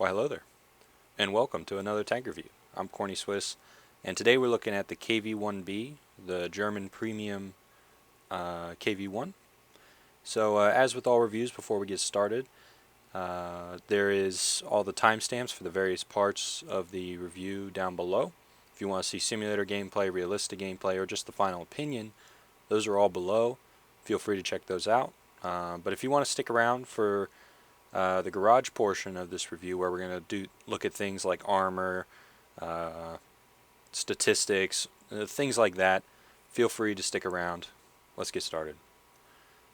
Why hello there, and welcome to another tank review. I'm Corny Swiss, and today we're looking at the KV-1B, the German premium KV-1. So as with all reviews, before we get started, there is all the timestamps for the various parts of the review down below. If you want to see simulator gameplay, realistic gameplay, or just the final opinion, those are all below. Feel free to check those out. But if you want to stick around for the garage portion of this review, where we're going to look at things like armor, statistics, things like that, feel free to stick around. Let's get started.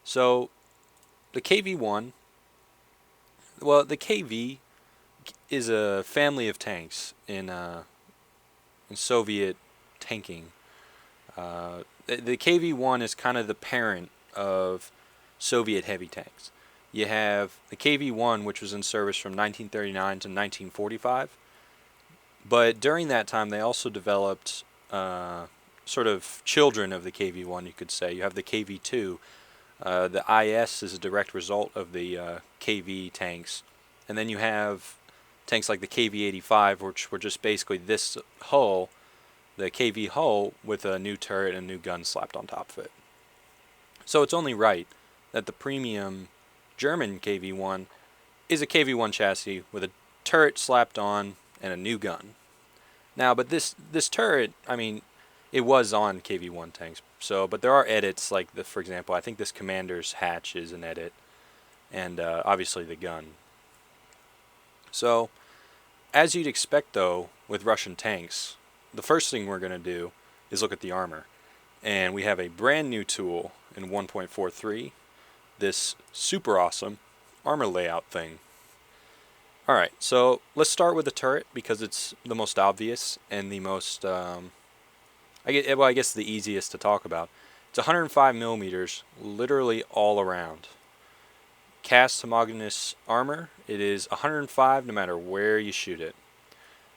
So the KV-1, well, the KV is a family of tanks in Soviet tanking. The KV-1 is kind of the parent of Soviet heavy tanks. You have the KV-1, which was in service from 1939 to 1945. But during that time, they also developed sort of children of the KV-1, you could say. You have the KV-2. The IS is a direct result of the KV tanks. And then you have tanks like the KV-85, which were just basically this hull, the KV hull, with a new turret and a new gun slapped on top of it. So it's only right that the premium German KV-1 is a KV-1 chassis with a turret slapped on and a new gun. Now, but this turret, I mean, it was on KV-1 tanks. So, but there are edits, like for example, I think this commander's hatch is an edit, and obviously the gun. So, as you'd expect, though, with Russian tanks, the first thing we're going to do is look at the armor, and we have a brand new tool in 1.43. This super awesome armor layout thing. Alright, so let's start with the turret because it's the most obvious and the most, I guess the easiest to talk about. It's 105 millimeters, literally all around. Cast homogeneous armor, it is 105 no matter where you shoot it.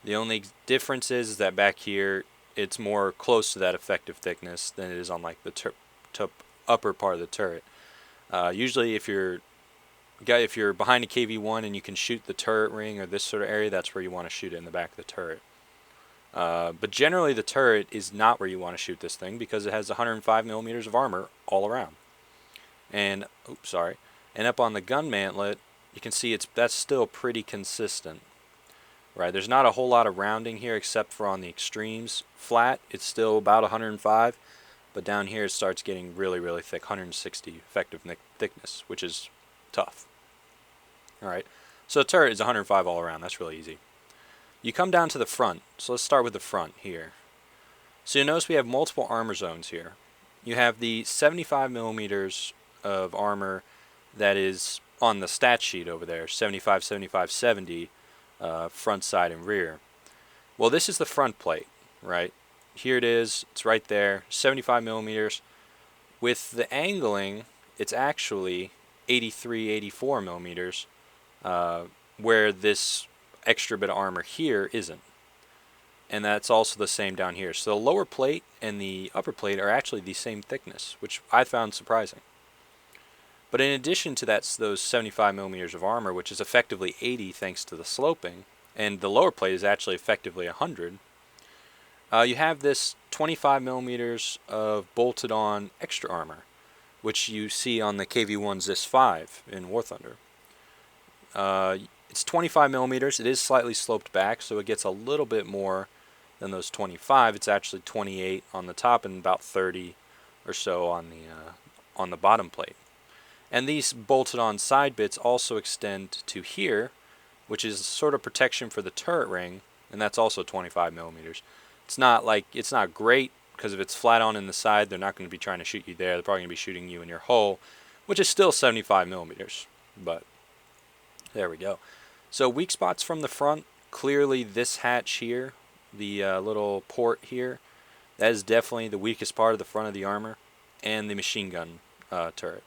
The only difference is that back here, it's more close to that effective thickness than it is on like the upper part of the turret. Usually if you're behind a KV-1 and you can shoot the turret ring or this sort of area, that's where you want to shoot it, in the back of the turret. But generally the turret is not where you want to shoot this thing because it has 105 millimeters of armor all around. And and up on the gun mantlet, you can see that's still pretty consistent. Right, there's not a whole lot of rounding here except for on the extremes. Flat, it's still about 105. But down here it starts getting really, really thick, 160 effective thickness, which is tough. Alright, so the turret is 105 all around. That's really easy. You come down to the front. So let's start with the front here. So you'll notice we have multiple armor zones here. You have the 75 millimeters of armor that is on the stat sheet over there, 75, 75, 70, front, side, and rear. Well, this is the front plate, right? Here it is, it's right there, 75 millimeters. With the angling, it's actually 83, 84 millimeters, where this extra bit of armor here isn't. And that's also the same down here. So the lower plate and the upper plate are actually the same thickness, which I found surprising. But in addition to those 75 millimeters of armor, which is effectively 80 thanks to the sloping, and the lower plate is actually effectively 100, you have this 25 millimeters of bolted on extra armor, which you see on the KV-1 ZIS-5 in War Thunder. It's 25 millimeters. It is slightly sloped back, so it gets a little bit more than those 25. It's actually 28 on the top and about 30 or so on the bottom plate. And these bolted on side bits also extend to here, which is sort of protection for the turret ring, and that's also 25 millimeters. It's not great, because if it's flat on in the side, they're not going to be trying to shoot you there. They're probably going to be shooting you in your hull, which is still 75 millimeters. But there we go. So weak spots from the front, clearly this hatch here, the little port here, that is definitely the weakest part of the front of the armor, and the machine gun turret.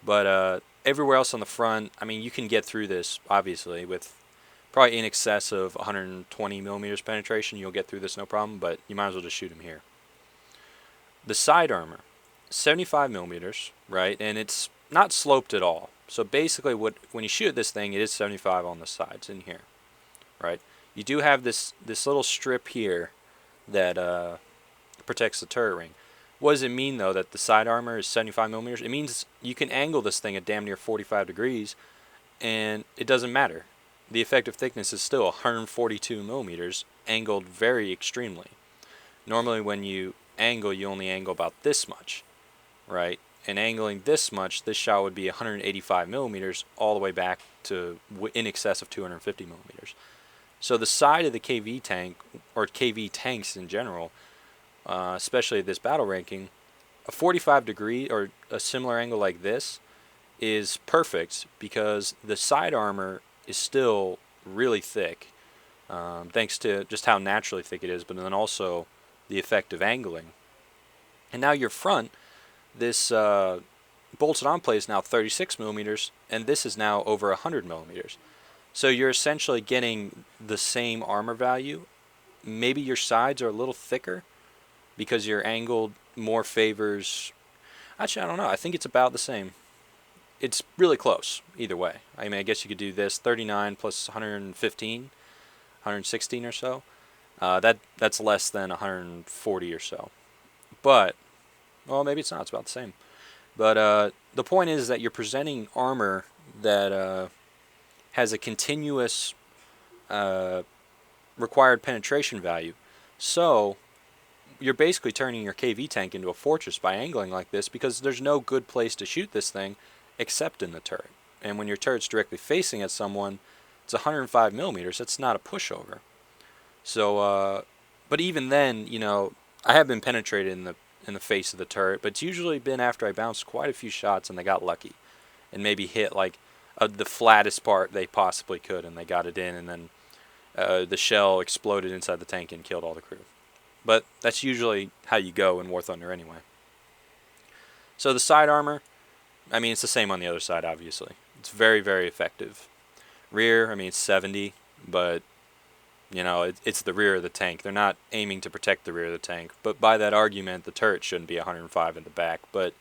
But everywhere else on the front, I mean, you can get through this, obviously, with probably in excess of 120 millimeters penetration. You'll get through this no problem, but you might as well just shoot them here. The side armor, 75 millimeters, right? And it's not sloped at all. So basically, when you shoot this thing, it is 75 on the sides in here, right? You do have this little strip here that protects the turret ring. What does it mean though that the side armor is 75 millimeters? It means you can angle this thing at damn near 45 degrees, and it doesn't matter. The effective thickness is still 142 millimeters, angled very extremely. Normally, when you angle, you only angle about this much, right? And angling this much, this shot would be 185 millimeters all the way back to in excess of 250 millimeters. So the side of the KV tank, or KV tanks in general, especially at this battle ranking, a 45 degree or a similar angle like this is perfect because the side armor is still really thick, thanks to just how naturally thick it is, but then also the effect of angling. And now your front, this bolted on plate is now 36 millimeters, and this is now over 100 millimeters. So you're essentially getting the same armor value. Maybe your sides are a little thicker because you're angled more favors. Actually, I don't know. I think it's about the same. It's really close either way. I mean, I guess you could do this 39 plus 115, 116 or so. That's less than 140 or so. But, well, maybe it's not. It's about the same. But the point is that you're presenting armor that has a continuous required penetration value. So you're basically turning your KV tank into a fortress by angling like this because there's no good place to shoot this thing except in the turret. And when your turret's directly facing at someone, it's 105 millimeters. It's not a pushover. So, but even then, you know, I have been penetrated in the face of the turret, but it's usually been after I bounced quite a few shots and they got lucky and maybe hit like the flattest part they possibly could, and they got it in, and then the shell exploded inside the tank and killed all the crew. But that's usually how you go in War Thunder anyway. So the side armor, I mean, it's the same on the other side, obviously. It's very, very effective. Rear, I mean, it's 70, but, you know, it's the rear of the tank. They're not aiming to protect the rear of the tank. But by that argument, the turret shouldn't be 105 in the back, but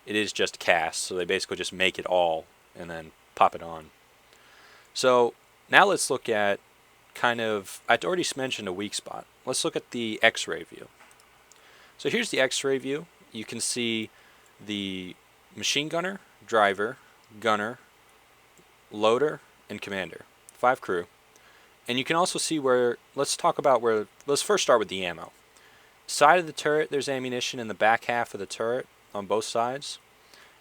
it is just cast, so they basically just make it all and then pop it on. So now let's look at kind of, I'd already mentioned a weak spot. Let's look at the X-ray view. So here's the X-ray view. You can see the machine gunner, driver, gunner, loader, and commander. 5 crew. And you can also see where, let's first start with the ammo. Side of the turret, there's ammunition in the back half of the turret on both sides.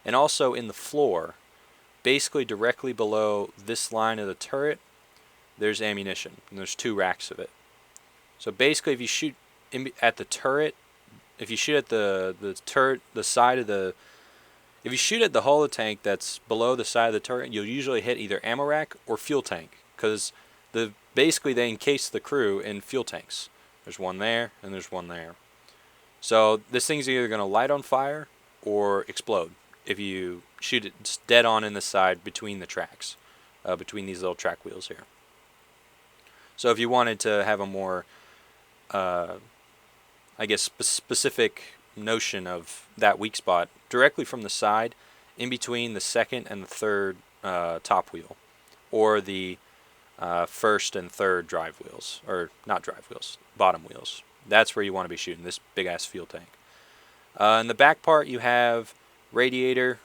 And also in the floor, basically directly below this line of the turret, there's ammunition. And there's 2 racks of it. So basically if you shoot at the turret, if you shoot at the turret, the side of the, if you shoot at the hull of the tank that's below the side of the turret, you'll usually hit either ammo rack or fuel tank, because basically they encase the crew in fuel tanks. There's one there and there's one there. So this thing's either going to light on fire or explode if you shoot it dead on in the side between the tracks, between these little track wheels here. So if you wanted to have a more, I guess, specific notion of that weak spot, directly from the side, in between the second and the third top wheel, or the first and third drive wheels, or not drive wheels, bottom wheels. That's where you want to be shooting this big-ass fuel tank. In the back part, you have radiator,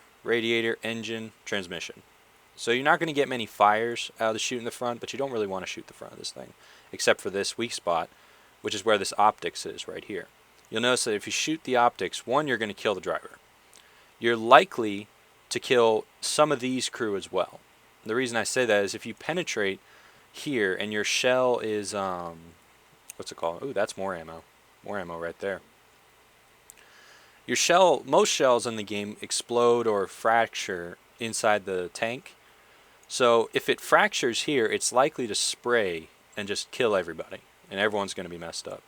engine, transmission. So you're not going to get many fires out of the shoot in the front, but you don't really want to shoot the front of this thing, except for this weak spot, which is where this optics is right here. You'll notice that if you shoot the optics, one, you're going to kill the driver. You're likely to kill some of these crew as well. The reason I say that is if you penetrate here and your shell is, what's it called? Ooh, that's more ammo. More ammo right there. Your shell, most shells in the game explode or fracture inside the tank. So if it fractures here, it's likely to spray and just kill everybody, and everyone's going to be messed up.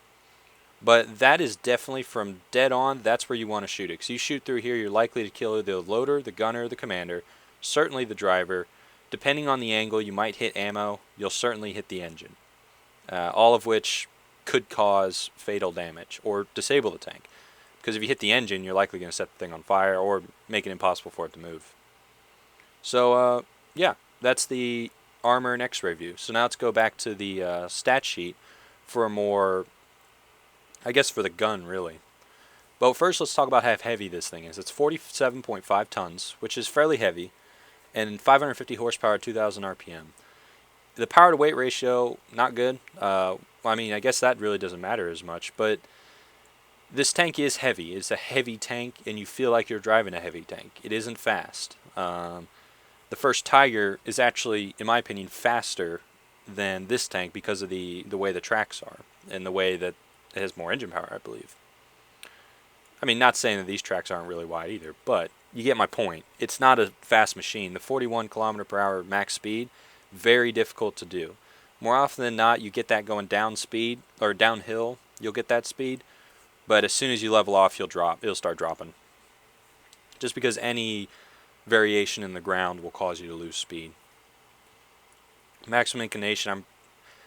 But that is definitely from dead on, that's where you want to shoot it. Because you shoot through here, you're likely to kill the loader, the gunner, the commander, certainly the driver. Depending on the angle, you might hit ammo, you'll certainly hit the engine. All of which could cause fatal damage or disable the tank. Because if you hit the engine, you're likely going to set the thing on fire or make it impossible for it to move. So yeah, that's the armor and X-ray view. So now let's go back to the stat sheet for a more, I guess, for the gun really. But first, let's talk about how heavy this thing is. It's 47.5 tons, which is fairly heavy, and 550 horsepower, 2,000 RPM. The power to weight ratio, not good. I mean, I guess that really doesn't matter as much, but this tank is heavy. It's a heavy tank, and you feel like you're driving a heavy tank. It isn't fast. The first Tiger is actually, in my opinion, faster than this tank because of the way the tracks are and the way that it has more engine power, I believe. I mean, not saying that these tracks aren't really wide either, but you get my point. It's not a fast machine. The 41 kilometer per hour max speed, very difficult to do. More often than not, you get that going down speed or downhill. You'll get that speed, but as soon as you level off, you'll drop. It'll start dropping. Just because any variation in the ground will cause you to lose speed. Maximum inclination, I'm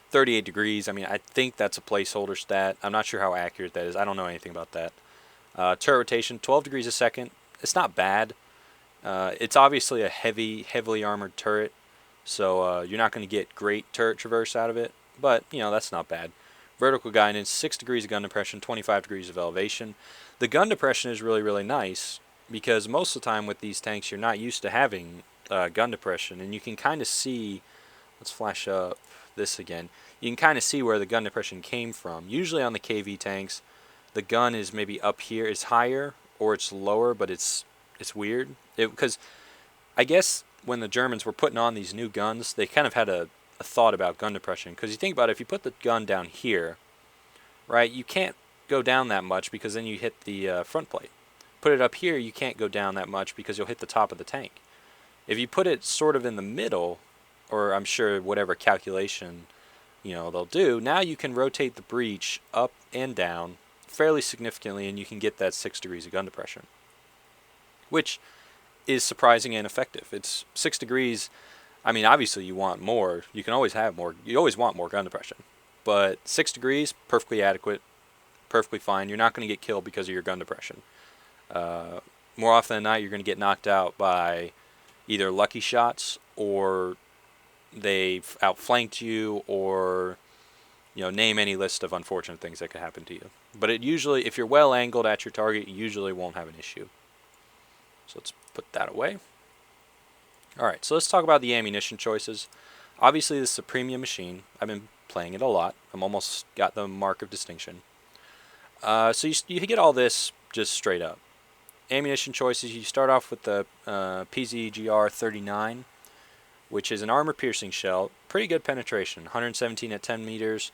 38 degrees. I mean, I think that's a placeholder stat. I'm not sure how accurate that is. I don't know anything about that. Turret rotation, 12 degrees a second. It's not bad. It's obviously a heavily armored turret, so you're not going to get great turret traverse out of it, but, you know, that's not bad. Vertical guidance, 6 degrees of gun depression, 25 degrees of elevation. The gun depression is really, really nice because most of the time with these tanks, you're not used to having gun depression, and you can kind of see, let's flash up this again, you can kind of see where the gun depression came from. Usually on the KV tanks, the gun is maybe up here, it's higher, or it's lower, but it's weird. Because I guess when the Germans were putting on these new guns, they kind of had a thought about gun depression. Because you think about it, if you put the gun down here, right, you can't go down that much because then you hit the front plate. Put it up here, you can't go down that much because you'll hit the top of the tank. If you put it sort of in the middle, or I'm sure whatever calculation, you know, they'll do, now you can rotate the breech up and down fairly significantly, and you can get that 6 degrees of gun depression, which is surprising and effective. It's 6 degrees. I mean, obviously you want more. You can always have more. You always want more gun depression, but 6 degrees, perfectly adequate, perfectly fine. You're not going to get killed because of your gun depression. More often than not, you're going to get knocked out by either lucky shots, or they've outflanked you, or, you know, name any list of unfortunate things that could happen to you. But it usually, if you're well angled at your target, you usually won't have an issue. So let's put that away. Alright, so let's talk about the ammunition choices. Obviously this is a premium machine. I've been playing it a lot. I'm almost got the mark of distinction. So you get all this just straight up. Ammunition choices, you start off with the PZGR 39, which is an armor-piercing shell. Pretty good penetration, 117 at 10 meters,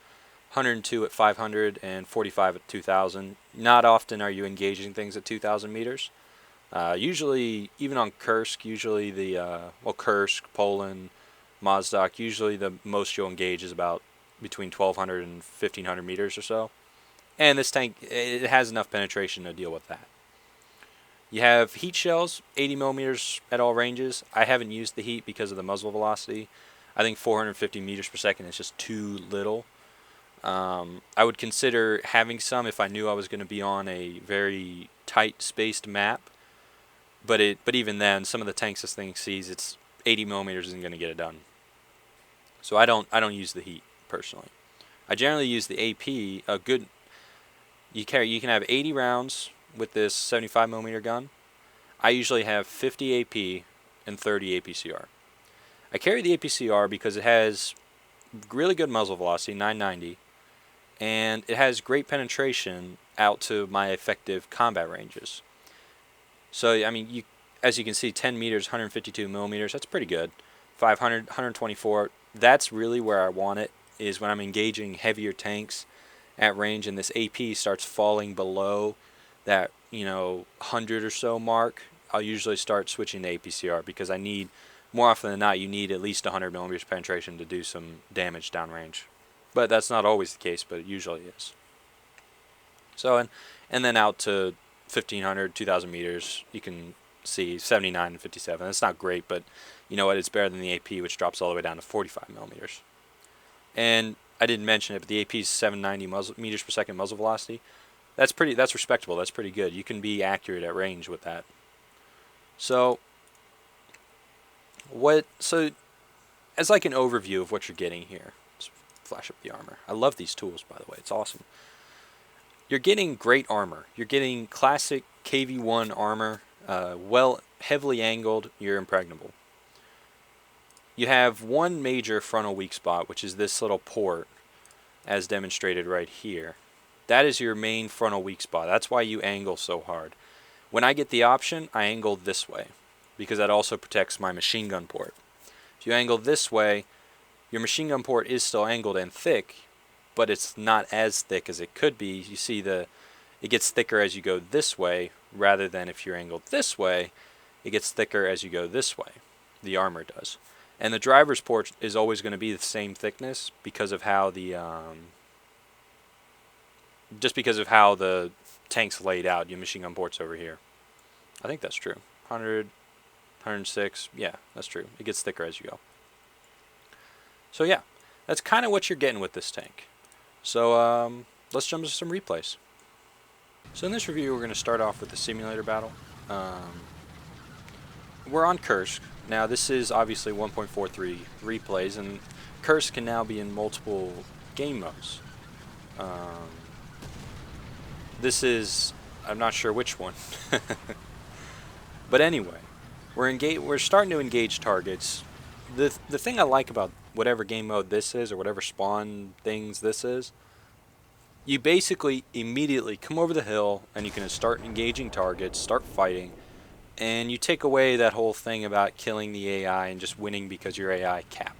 102 at 500, and 45 at 2,000. Not often are you engaging things at 2,000 meters. Usually, even on Kursk, usually Kursk, Poland, Mozdok, usually the most you'll engage is about between 1,200 and 1,500 meters or so. And this tank, it has enough penetration to deal with that. You have heat shells, 80 millimeters at all ranges. I haven't used the heat because of the muzzle velocity. I think 450 meters per second is just too little. I would consider having some if I knew I was going to be on a very tight spaced map. But even then, some of the tanks this thing sees, it's 80 millimeters isn't going to get it done. So I don't use the heat personally. I generally use the AP. A good you can have 80 rounds with this 75 millimeter gun. I usually have 50 AP and 30 APCR. I carry the APCR because it has really good muzzle velocity, 990, and it has great penetration out to my effective combat ranges. So, I mean, as you can see, 10 meters, 152 millimeters, that's pretty good. 500, 124, that's really where I want it, is when I'm engaging heavier tanks at range and this AP starts falling below that, 100 or so mark. I'll usually start switching to APCR because I need, more often than not, you need at least 100 millimeters penetration to do some damage downrange. But that's not always the case, but it usually is. So, and then out to 1,500, 2,000 meters, you can see 79 and 57. That's not great, but you know what? It's better than the AP, which drops all the way down to 45 millimeters. And I didn't mention it, but the AP is 790 meters per second muzzle velocity. That's respectable. That's pretty good. You can be accurate at range with that. So So as like an overview of what you're getting here, let's flash up the armor. I love these tools, by the way. It's awesome. You're getting great armor. You're getting classic KV-1 armor, heavily angled. You're impregnable. You have one major frontal weak spot, which is this little port, as demonstrated right here. That is your main frontal weak spot. That's why you angle so hard. When I get the option, I angle this way, because that also protects my machine gun port. If you angle this way, your machine gun port is still angled and thick, but it's not as thick as it could be. You see it gets thicker as you go this way, rather than if you're angled this way, it gets thicker as you go this way. The armor does. And the driver's port is always going to be the same thickness because of how the tank's laid out. Your machine gun port's over here. I think that's true. 100, 106. Yeah, that's true. It gets thicker as you go. So yeah, that's kind of what you're getting with this tank. So let's jump into some replays. So in this review, we're going to start off with the simulator battle. We're on Kursk. Now this is obviously 1.43 replays, and Kursk can now be in multiple game modes. I'm not sure which one. But anyway, we're starting to engage targets. The thing I like about whatever game mode this is, or whatever spawn things this is, you basically immediately come over the hill and you can start engaging targets, start fighting, and you take away that whole thing about killing the AI and just winning because your AI cap.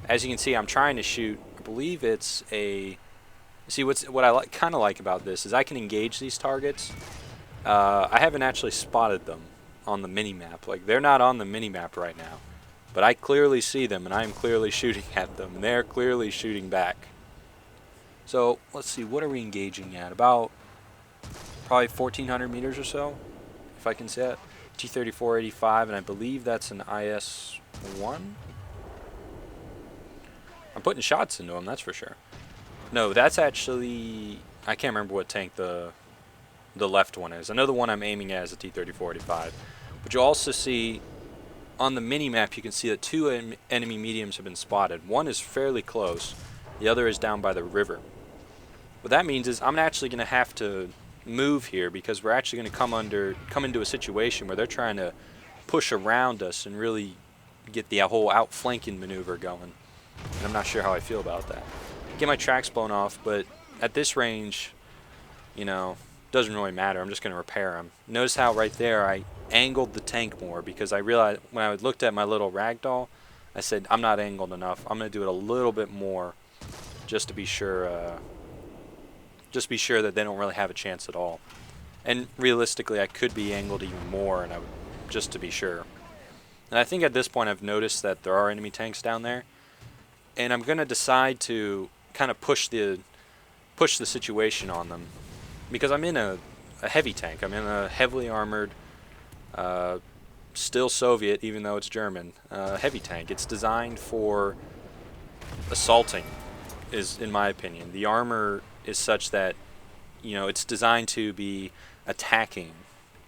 As you can see, I'm trying to shoot, I believe it's a... See, what I kind of like about this is I can engage these targets. I haven't actually spotted them on the mini-map. Like, they're not on the mini-map right now. But I clearly see them, and I'm clearly shooting at them, and they're clearly shooting back. So, let's see, what are we engaging at? About probably 1,400 meters or so, if I can say it. T-34-85, and I believe that's an IS-1? I'm putting shots into them, that's for sure. No, that's actually... I can't remember what tank the left one is. I know the one I'm aiming at is a T-34-85. But you'll also see... On the mini-map, you can see that two enemy mediums have been spotted. One is fairly close. The other is down by the river. What that means is I'm actually going to have to move here because we're actually going to come into a situation where they're trying to push around us and really get the whole outflanking maneuver going. And I'm not sure how I feel about that. Get my tracks blown off, but at this range, you know, doesn't really matter. I'm just going to repair them. Notice how right there I angled the tank more because I realized when I looked at my little ragdoll, I said I'm not angled enough. I'm going to do it a little bit more just to be sure that they don't really have a chance at all. And realistically, I could be angled even more, and just to be sure. And I think at this point I've noticed that there are enemy tanks down there, and I'm going to decide to kind of push the situation on them because I'm in a heavy tank. I'm in a heavily armored, still Soviet, even though it's German, heavy tank. It's designed for assaulting, in my opinion. The armor is such that, you know, it's designed to be attacking,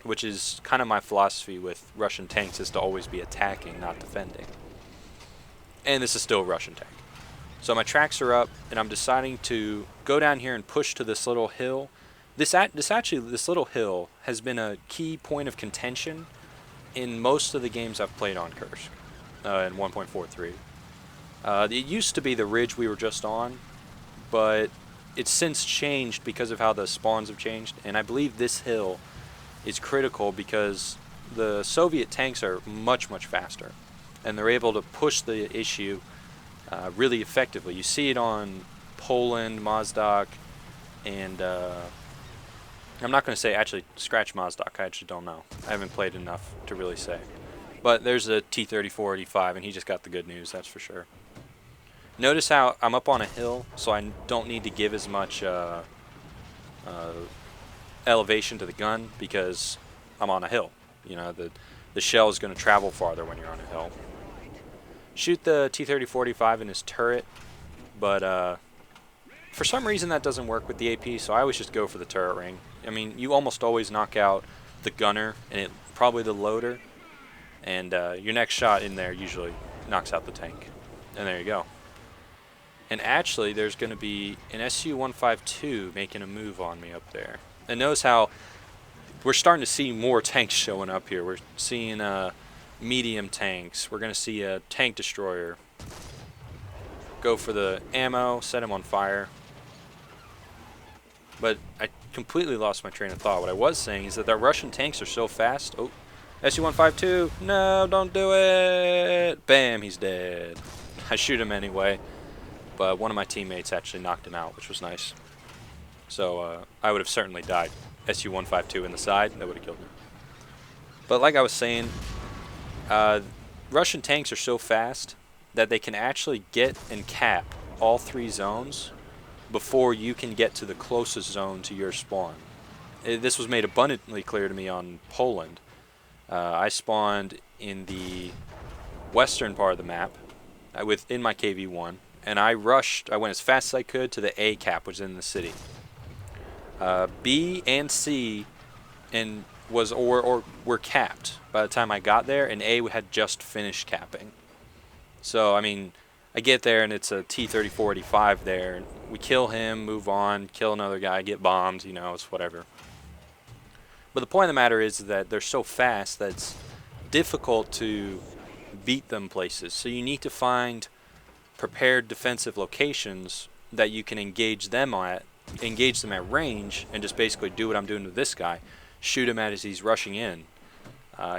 which is kind of my philosophy with Russian tanks, is to always be attacking, not defending. And this is still a Russian tank. So my tracks are up, and I'm deciding to go down here and push to this little hill. This little hill has been a key point of contention in most of the games I've played on Kursk in 1.43. It used to be the ridge we were just on, but it's since changed because of how the spawns have changed, and I believe this hill is critical because the Soviet tanks are much, much faster, and they're able to push the issue really effectively. You see it on Poland, Mozdok, and I'm not going to say actually scratch Mozdok. I actually don't know. I haven't played enough to really say. But there's a T-34-85, and he just got the good news, that's for sure. Notice how I'm up on a hill, so I don't need to give as much elevation to the gun because I'm on a hill. You know, the shell is going to travel farther when you're on a hill. Shoot the T-34-85 in his turret, but for some reason that doesn't work with the AP, so I always just go for the turret ring. I mean, you almost always knock out the gunner and probably the loader, and your next shot in there usually knocks out the tank. And there you go. And actually, there's going to be an SU-152 making a move on me up there. And notice how we're starting to see more tanks showing up here. We're seeing medium tanks. We're going to see a tank destroyer. Go for the ammo, set him on fire. But I completely lost my train of thought. What I was saying is that the Russian tanks are so fast. Oh, SU-152. No, don't do it. Bam, he's dead. I shoot him anyway. But one of my teammates actually knocked him out, which was nice. So I would have certainly died. SU-152 in the side, that would have killed me. But like I was saying, Russian tanks are so fast that they can actually get and cap all 3 zones before you can get to the closest zone to your spawn. This was made abundantly clear to me on Poland. I spawned in the western part of the map within my KV-1, and I went as fast as I could to the A cap, which is in the city. B and C were capped by the time I got there, and A had just finished capping. So, I mean, I get there and it's a T-34-85 there, and we kill him, move on, kill another guy, get bombed, you know, it's whatever. But the point of the matter is that they're so fast that it's difficult to beat them places. So you need to find prepared defensive locations that you can engage them at range, and just basically do what I'm doing to this guy. Shoot him as he's rushing in.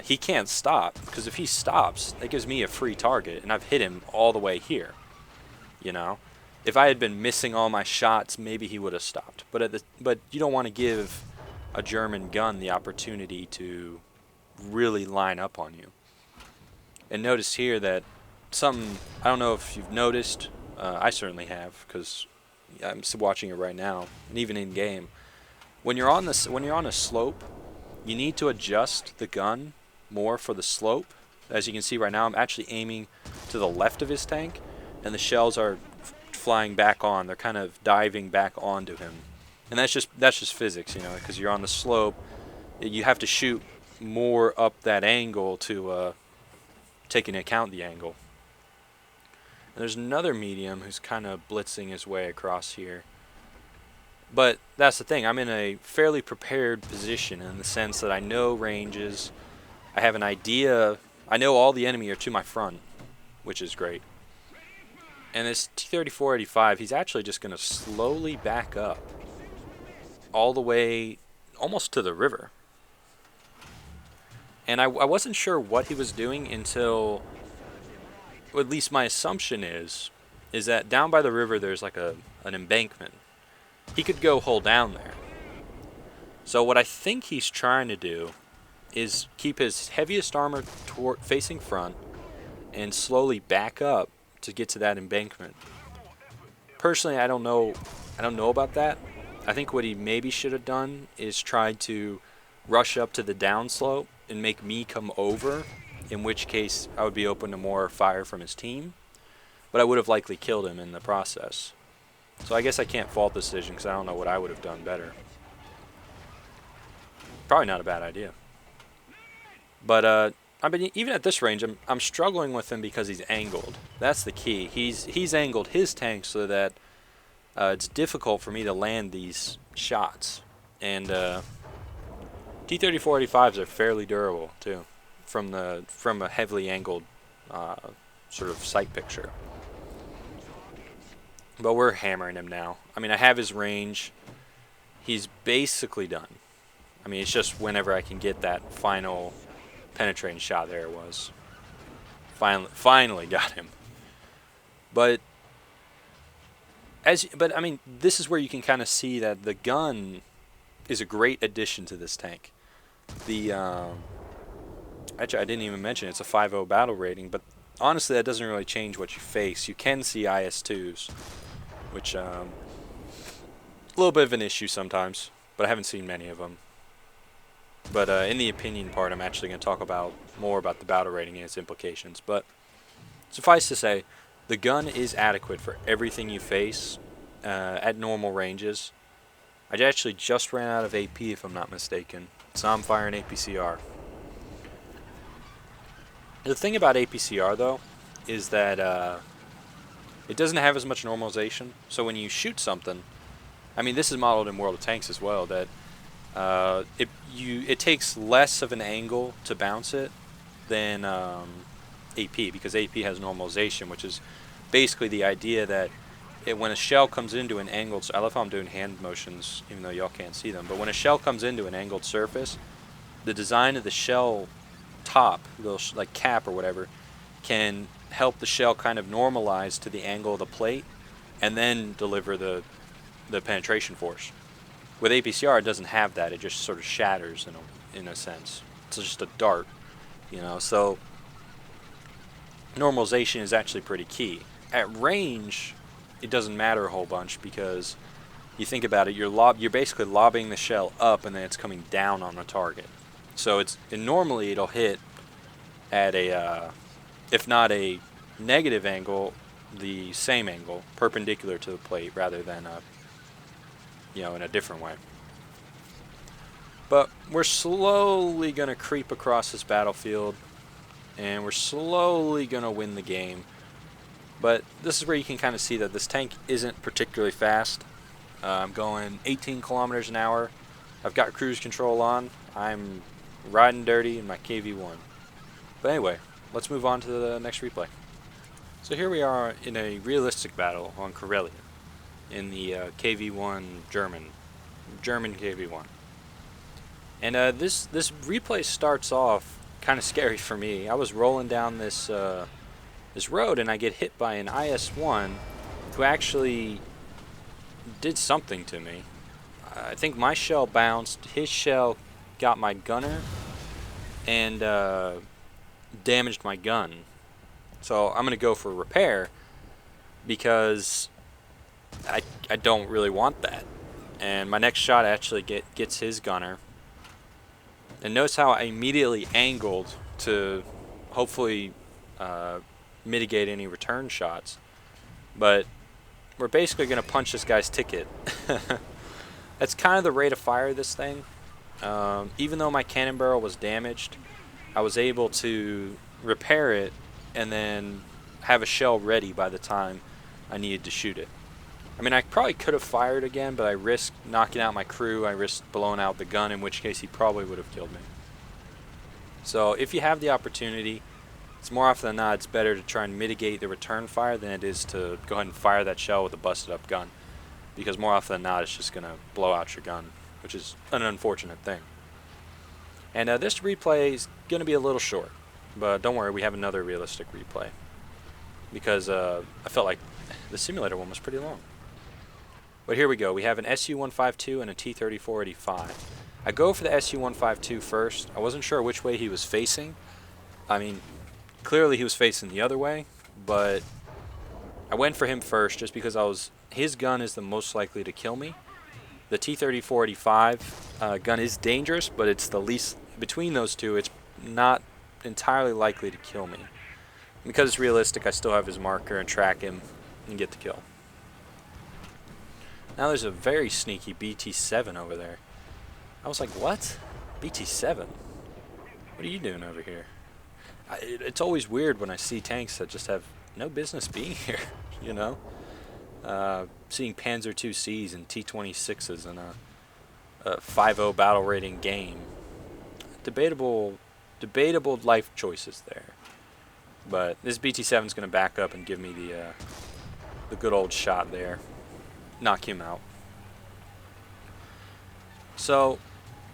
He can't stop, because if he stops, that gives me a free target, and I've hit him all the way here. You know, if I had been missing all my shots, maybe he would have stopped. But you don't want to give a German gun the opportunity to really line up on you. And notice here that something, I don't know if you've noticed, I certainly have, because I'm watching it right now, and even in game. When you're on a slope, you need to adjust the gun more for the slope. As you can see right now, I'm actually aiming to the left of his tank, and the shells are flying back on. They're kind of diving back onto him, and that's just physics, you know, because you're on the slope. You have to shoot more up that angle to take into account the angle. And there's another medium who's kind of blitzing his way across here. But that's the thing, I'm in a fairly prepared position in the sense that I know ranges, I have an idea, I know all the enemy are to my front, which is great. And this T-34-85, he's actually just going to slowly back up all the way almost to the river. And I wasn't sure what he was doing until, or at least my assumption is that down by the river there's like an embankment. He could go hold down there. So what I think he's trying to do is keep his heaviest armor facing front and slowly back up to get to that embankment. Personally, I don't know about that. I think what he maybe should have done is tried to rush up to the downslope and make me come over, in which case I would be open to more fire from his team, but I would have likely killed him in the process. So I guess I can't fault the decision, because I don't know what I would have done better. Probably not a bad idea. But I mean, even at this range, I'm struggling with him because he's angled. That's the key. He's angled his tank so that it's difficult for me to land these shots. And T-34-85s are fairly durable too, from a heavily angled sort of sight picture. But we're hammering him now. I mean, I have his range. He's basically done. I mean, it's just whenever I can get that final penetrating shot. There it was. Finally got him. But I mean, this is where you can kind of see that the gun is a great addition to this tank. The actually, I didn't even mention it's a 5.0 battle rating, but honestly, that doesn't really change what you face. You can see IS-2s, which a little bit of an issue sometimes, but I haven't seen many of them. But in the opinion part, I'm actually going to talk more about the battle rating and its implications. But suffice to say, the gun is adequate for everything you face at normal ranges. I actually just ran out of AP, if I'm not mistaken, so I'm firing APCR. The thing about APCR though is that it doesn't have as much normalization. So when you shoot something, I mean, this is modeled in World of Tanks as well. That it takes less of an angle to bounce it than AP, because AP has normalization, which is basically the idea that when a shell comes into an angled, I love how I'm doing hand motions even though y'all can't see them, but when a shell comes into an angled surface, the design of the shell top, little like cap or whatever, can help the shell kind of normalize to the angle of the plate and then deliver the penetration force. With APCR, it doesn't have that. It just sort of shatters in a sense. It's just a dart, you know. So normalization is actually pretty key. At range, it doesn't matter a whole bunch because you think about it, you're basically lobbing the shell up and then it's coming down on the target. So normally it'll hit at a if not a negative angle, the same angle, perpendicular to the plate, rather than in a different way. But we're slowly going to creep across this battlefield, and we're slowly going to win the game. But this is where you can kind of see that this tank isn't particularly fast. I'm going 18 kilometers an hour. I've got cruise control on. I'm riding dirty in my KV-1. But anyway, let's move on to the next replay. So here we are in a realistic battle on Karelia in the KV-1 German KV-1. And this replay starts off kind of scary for me. I was rolling down this road and I get hit by an IS-1 who actually did something to me. I think my shell bounced, his shell got my gunner and damaged my gun. So I'm going to go for repair because I don't really want that. And my next shot actually gets his gunner. And notice how I immediately angled to hopefully mitigate any return shots. But we're basically going to punch this guy's ticket. That's kind of the rate of fire of this thing. Even though my cannon barrel was damaged, I was able to repair it and then have a shell ready by the time I needed to shoot it. I mean, I probably could have fired again, but I risked knocking out my crew. I risked blowing out the gun, in which case he probably would have killed me. So if you have the opportunity, it's more often than not, it's better to try and mitigate the return fire than it is to go ahead and fire that shell with a busted up gun. Because more often than not, it's just going to blow out your gun, which is an unfortunate thing. And this replay is going to be a little short, but don't worry, we have another realistic replay. Because I felt like the simulator one was pretty long. But here we go. We have an SU-152 and a T-34-85. I go for the SU-152 first. I wasn't sure which way he was facing. I mean, clearly he was facing the other way, but I went for him first just because his gun is the most likely to kill me. The T-34-85 gun is dangerous, but it's the least, between those two, it's not entirely likely to kill me. Because it's realistic, I still have his marker and track him and get the kill. Now there's a very sneaky BT-7 over there. I was like, what? BT-7? What are you doing over here? It's always weird when I see tanks that just have no business being here, you know? Seeing Panzer IICs and T-26s in a 5.0 battle rating game. Debatable life choices there. But this BT-7 is going to back up and give me the good old shot there. Knock him out. So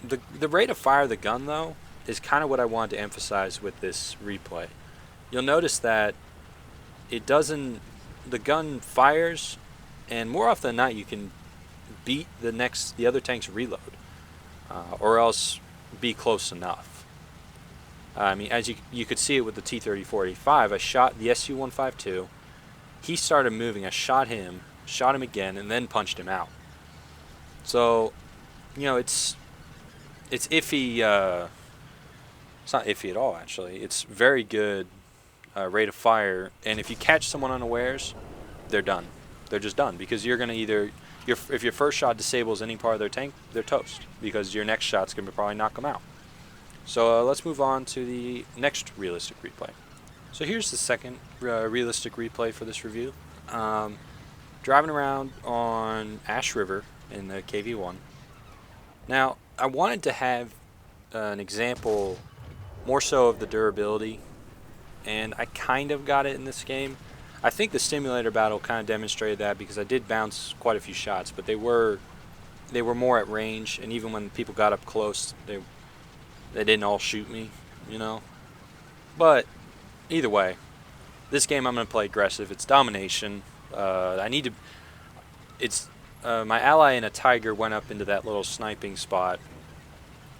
the rate of fire of the gun, though, is kind of what I wanted to emphasize with this replay. You'll notice that the gun fires, and more often than not you can beat the other tank's reload, or else be close enough. I mean, as you could see it with the T-34-85, I shot the SU-152, he started moving, I shot him again, and then punched him out. So, it's iffy. It's not iffy at all, actually. It's very good rate of fire, and if you catch someone unawares, they're done. They're just done, because you're going to if your first shot disables any part of their tank, they're toast, because your next shot's going to probably knock them out. So let's move on to the next realistic replay. So here's the second realistic replay for this review. Driving around on Ash River in the KV-1. Now, I wanted to have an example more so of the durability, and I kind of got it in this game. I think the simulator battle kind of demonstrated that because I did bounce quite a few shots, but they were more at range, and even when people got up close, they didn't all shoot me, you know. But either way, this game I'm going to play aggressive. It's domination. I need to. It's my ally and a tiger went up into that little sniping spot,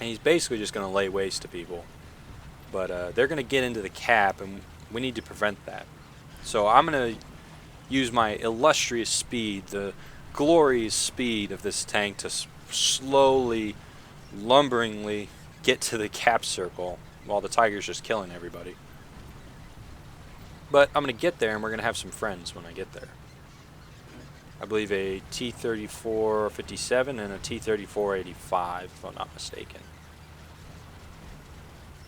and he's basically just going to lay waste to people. But they're going to get into the cap, and we need to prevent that. So I'm going to use my illustrious speed, the glorious speed of this tank, to slowly, lumberingly get to the cap circle while the tiger's just killing everybody. But I'm going to get there, and we're going to have some friends when I get there. I believe a T-34-57 and a T-34-85, if I'm not mistaken.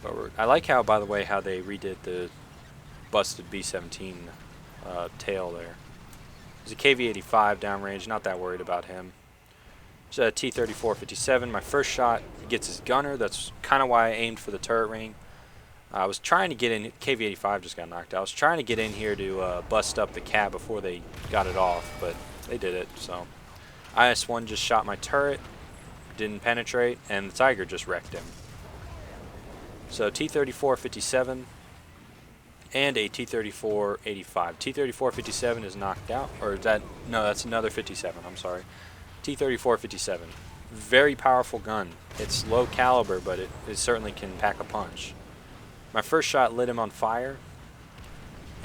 But I like how, by the way, how they redid the busted B-17 tail there. There's a KV-85 downrange, not that worried about him. There's a T-34-57. My first shot gets his gunner. That's kind of why I aimed for the turret ring. I was trying to get in. KV-85 just got knocked out. I was trying to get in here to bust up the cab before they got it off, but they did it. So IS-1 just shot my turret, didn't penetrate, and the tiger just wrecked him. So T-34-57 and a T-34-85. T-34-57 is knocked out, or is that, no, that's another 57, I'm sorry. T-34-57, very powerful gun. It's low caliber, but it certainly can pack a punch. My first shot lit him on fire,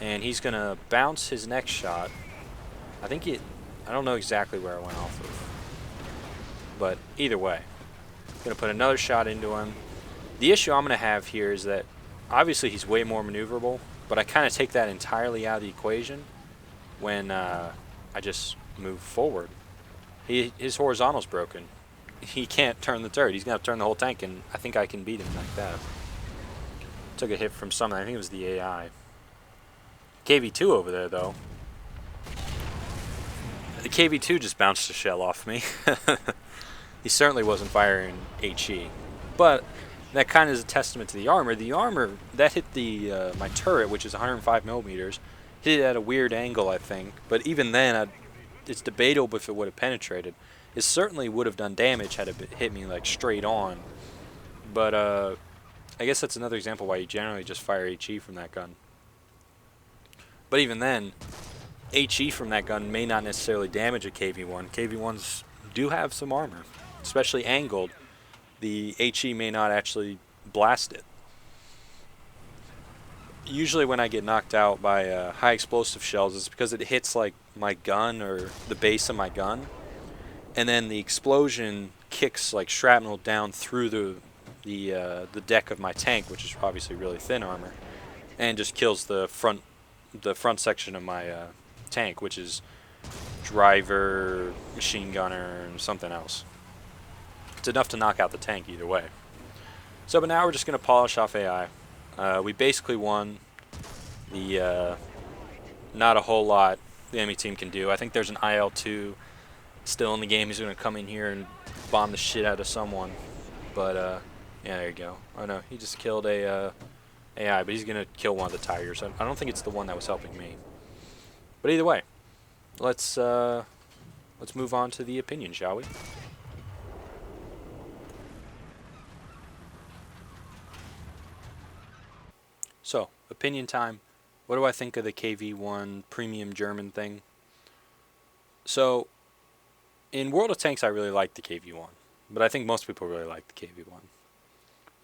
and he's going to bounce his next shot. I don't know exactly where I went off of, but either way, I'm going to put another shot into him. The issue I'm going to have here is that obviously he's way more maneuverable, but I kind of take that entirely out of the equation when I just move forward. His horizontal's broken. He can't turn the turret. He's going to turn the whole tank, and I think I can beat him like that. Took a hit from something. I think it was the AI. KV-2 over there, though. The KV-2 just bounced a shell off me. He certainly wasn't firing HE. But that kind of is a testament to the armor. The armor, that hit the my turret, which is 105 millimeters, hit it at a weird angle, I think. But even then, it's debatable if it would have penetrated. It certainly would have done damage had it hit me like straight on. But I guess that's another example why you generally just fire HE from that gun. But even then, HE from that gun may not necessarily damage a KV-1. KV-1s do have some armor, especially angled. The HE may not actually blast it. Usually when I get knocked out by high explosive shells, it's because it hits like my gun or the base of my gun, and then the explosion kicks like shrapnel down through the deck of my tank, which is obviously really thin armor, and just kills the front section of my tank, which is driver, machine gunner, and something else. It's enough to knock out the tank either way. So, but now we're just going to polish off AI. We basically won. Not a whole lot the enemy team can do. I think there's an IL-2 still in the game. He's going to come in here and bomb the shit out of someone. But, yeah, there you go. Oh, no, he just killed a AI, but he's going to kill one of the tigers. I don't think it's the one that was helping me. But either way, let's move on to the opinion, shall we? So, opinion time. What do I think of the KV-1 premium German thing? So, in World of Tanks, I really like the KV-1, but I think most people really like the KV-1.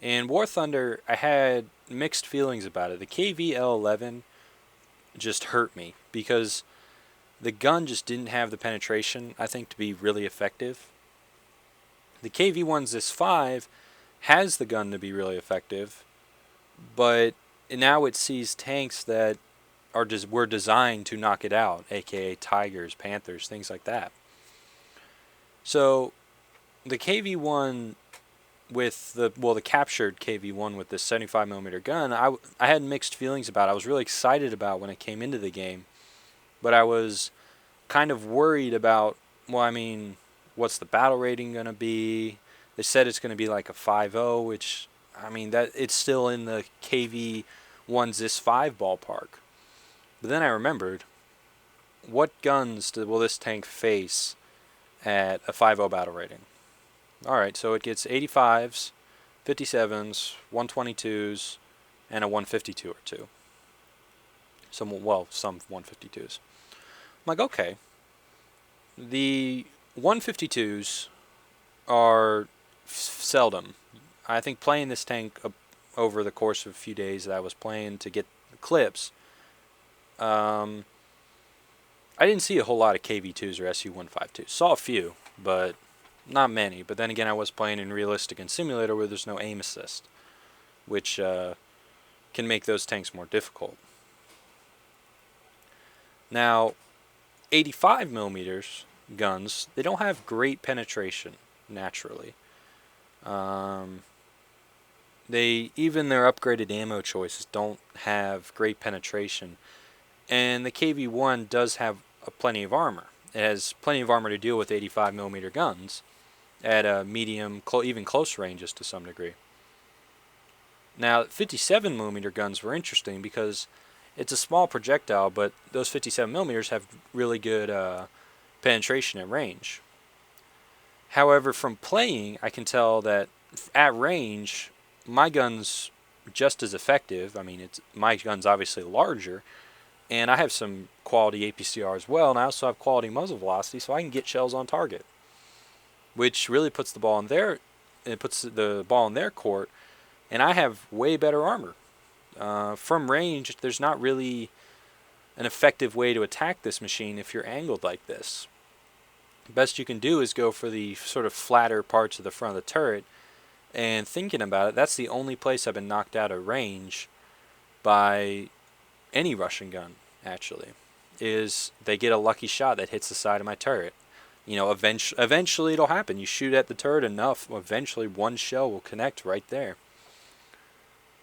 In War Thunder, I had mixed feelings about it. The KV-L11 just hurt me because the gun just didn't have the penetration, I think, to be really effective. The KV-1 ZIS-5 has the gun to be really effective, but now it sees tanks that were designed to knock it out, aka Tigers, Panthers, things like that. So the KV-1 with the captured KV-1 with this 75mm gun, I had mixed feelings about it. I was really excited about when it came into the game, but I was kind of worried about, well, I mean, what's the battle rating going to be? They said it's going to be like a 5.0, which, I mean, that it's still in the KV-1 ZIS-5 ballpark. But then I remembered, what guns will this tank face at a 5.0 battle rating? Alright, so it gets 85s, 57s, 122s, and a 152 or two. Some 152s. I'm like, okay. The 152s are seldom. I think playing this tank over the course of a few days that I was playing to get the clips, I didn't see a whole lot of KV-2s or SU-152s. Saw a few, but not many. But then again, I was playing in realistic and simulator where there's no aim assist, which can make those tanks more difficult. Now, 85mm guns, they don't have great penetration naturally. Even their upgraded ammo choices don't have great penetration, and the KV-1 does have plenty of armor. It has plenty of armor to deal with 85mm guns at a medium, even close ranges to some degree. Now, 57mm guns were interesting because it's a small projectile, but those 57mm have really good penetration at range. However, from playing, I can tell that at range, my gun's just as effective. I mean, my gun's obviously larger, and I have some quality APCR as well, and I also have quality muzzle velocity, so I can get shells on target, which really puts the ball in their court, and I have way better armor. From range, there's not really an effective way to attack this machine if you're angled like this. The best you can do is go for the sort of flatter parts of the front of the turret, and thinking about it, that's the only place I've been knocked out of range by any Russian gun, actually, is they get a lucky shot that hits the side of my turret. You know, eventually it'll happen. You shoot at the turret enough, eventually one shell will connect right there.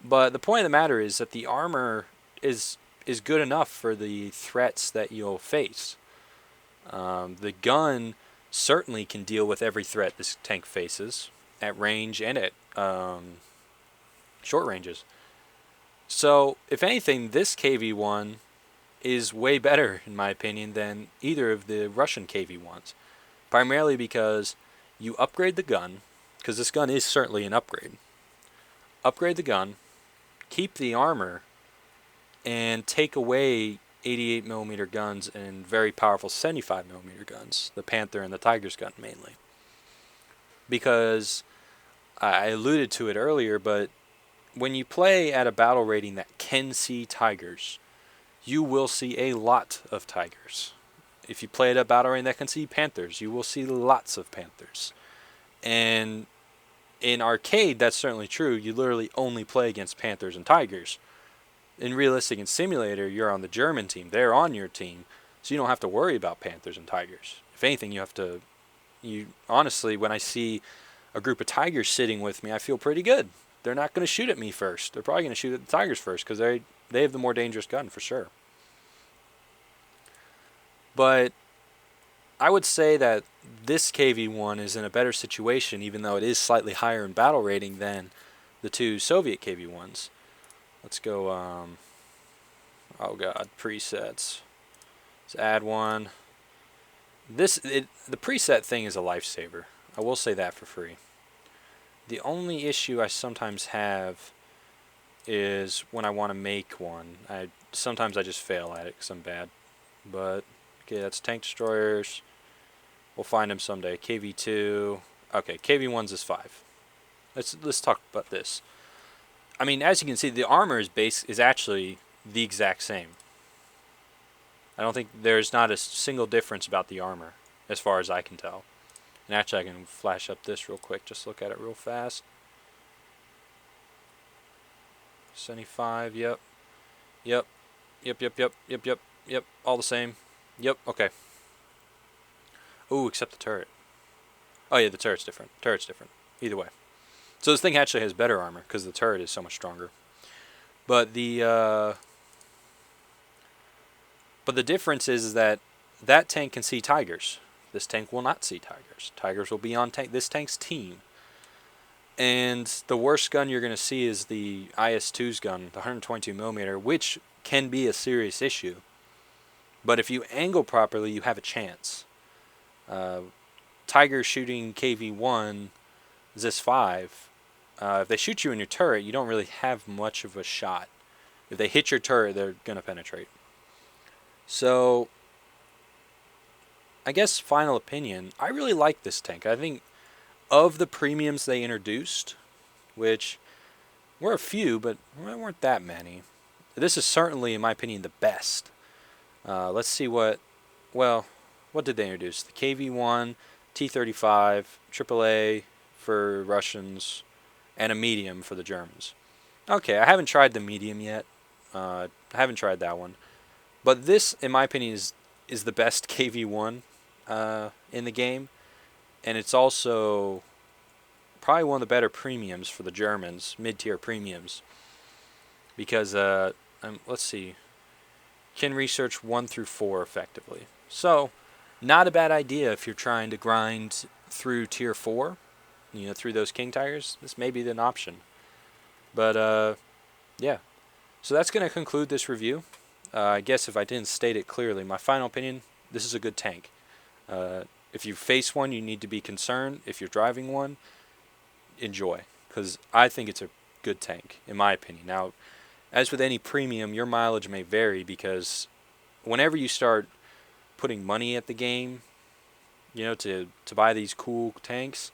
But the point of the matter is that the armor is good enough for the threats that you'll face. The gun certainly can deal with every threat this tank faces, at range and at short ranges. So, if anything, this KV-1 is way better, in my opinion, than either of the Russian KV-1s. Primarily because you upgrade the gun, because this gun is certainly an upgrade. Upgrade the gun, keep the armor, and take away 88mm guns and very powerful 75mm guns, the Panther and the Tigers gun mainly. Because I alluded to it earlier, but when you play at a battle rating that can see Tigers, you will see a lot of Tigers. If you play at a battle rating that can see Panthers, you will see lots of Panthers. And in arcade, that's certainly true. You literally only play against Panthers and Tigers. In realistic and simulator, you're on the German team. They're on your team, so you don't have to worry about Panthers and Tigers. If anything, honestly, when I see a group of Tigers sitting with me, I feel pretty good. They're not going to shoot at me first. They're probably going to shoot at the Tigers first because they have the more dangerous gun for sure. But I would say that this KV-1 is in a better situation, even though it is slightly higher in battle rating than the two Soviet KV-1s. Let's go, oh god, presets. Let's add one. The preset thing is a lifesaver. I will say that for free. The only issue I sometimes have is when I want to make one. Sometimes I just fail at it because I'm bad. But, okay, that's tank destroyers. We'll find them someday. KV-2. Okay, KV-1's is 5. Let's talk about this. I mean, as you can see, the armor is actually the exact same. I don't think there's not a single difference about the armor, as far as I can tell. And actually, I can flash up this real quick. Just look at it real fast. 75. Yep. All the same. Yep. Okay. Ooh, except the turret. Oh yeah, the turret's different. Either way. So this thing actually has better armor because the turret is so much stronger. But the difference is that tank can see Tigers. This tank will not see Tigers. Tigers will be on this tank's team. And the worst gun you're going to see is the IS-2's gun, the 122mm, which can be a serious issue. But if you angle properly, you have a chance. Tiger shooting KV-1, ZIS-5, if they shoot you in your turret, you don't really have much of a shot. If they hit your turret, they're going to penetrate. So, I guess final opinion, I really like this tank. I think of the premiums they introduced, which were a few, but weren't that many, this is certainly, in my opinion, the best. Let's see what did they introduce? The KV-1, T-35, AAA for Russians, and a medium for the Germans. Okay, I haven't tried the medium yet. I haven't tried that one. But this, in my opinion, is the best KV-1 in the game. And it's also probably one of the better premiums for the Germans, mid-tier premiums. Because, let's see, can research 1 through 4 effectively. So, not a bad idea if you're trying to grind through tier 4, through those King Tigers. This may be an option. But, yeah. So that's going to conclude this review. I guess if I didn't state it clearly, my final opinion, this is a good tank. If you face one, you need to be concerned. If you're driving one, enjoy. Because I think it's a good tank, in my opinion. Now, as with any premium, your mileage may vary because whenever you start putting money at the game, to buy these cool tanks,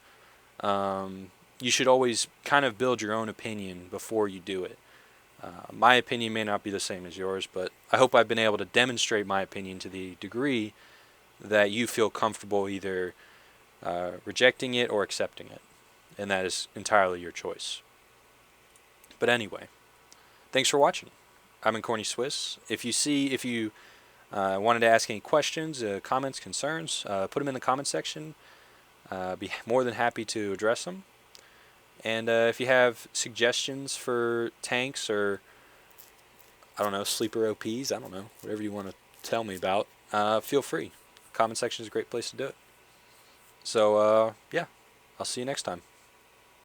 you should always kind of build your own opinion before you do it. My opinion may not be the same as yours, but I hope I've been able to demonstrate my opinion to the degree that you feel comfortable either rejecting it or accepting it. And that is entirely your choice. But anyway, thanks for watching. I'm in Corny Swiss. If you wanted to ask any questions, comments, concerns, put them in the comment section. Be more than happy to address them. And if you have suggestions for tanks or, I don't know, sleeper OPs, I don't know, whatever you want to tell me about, feel free. Comment section is a great place to do it. So, yeah, I'll see you next time.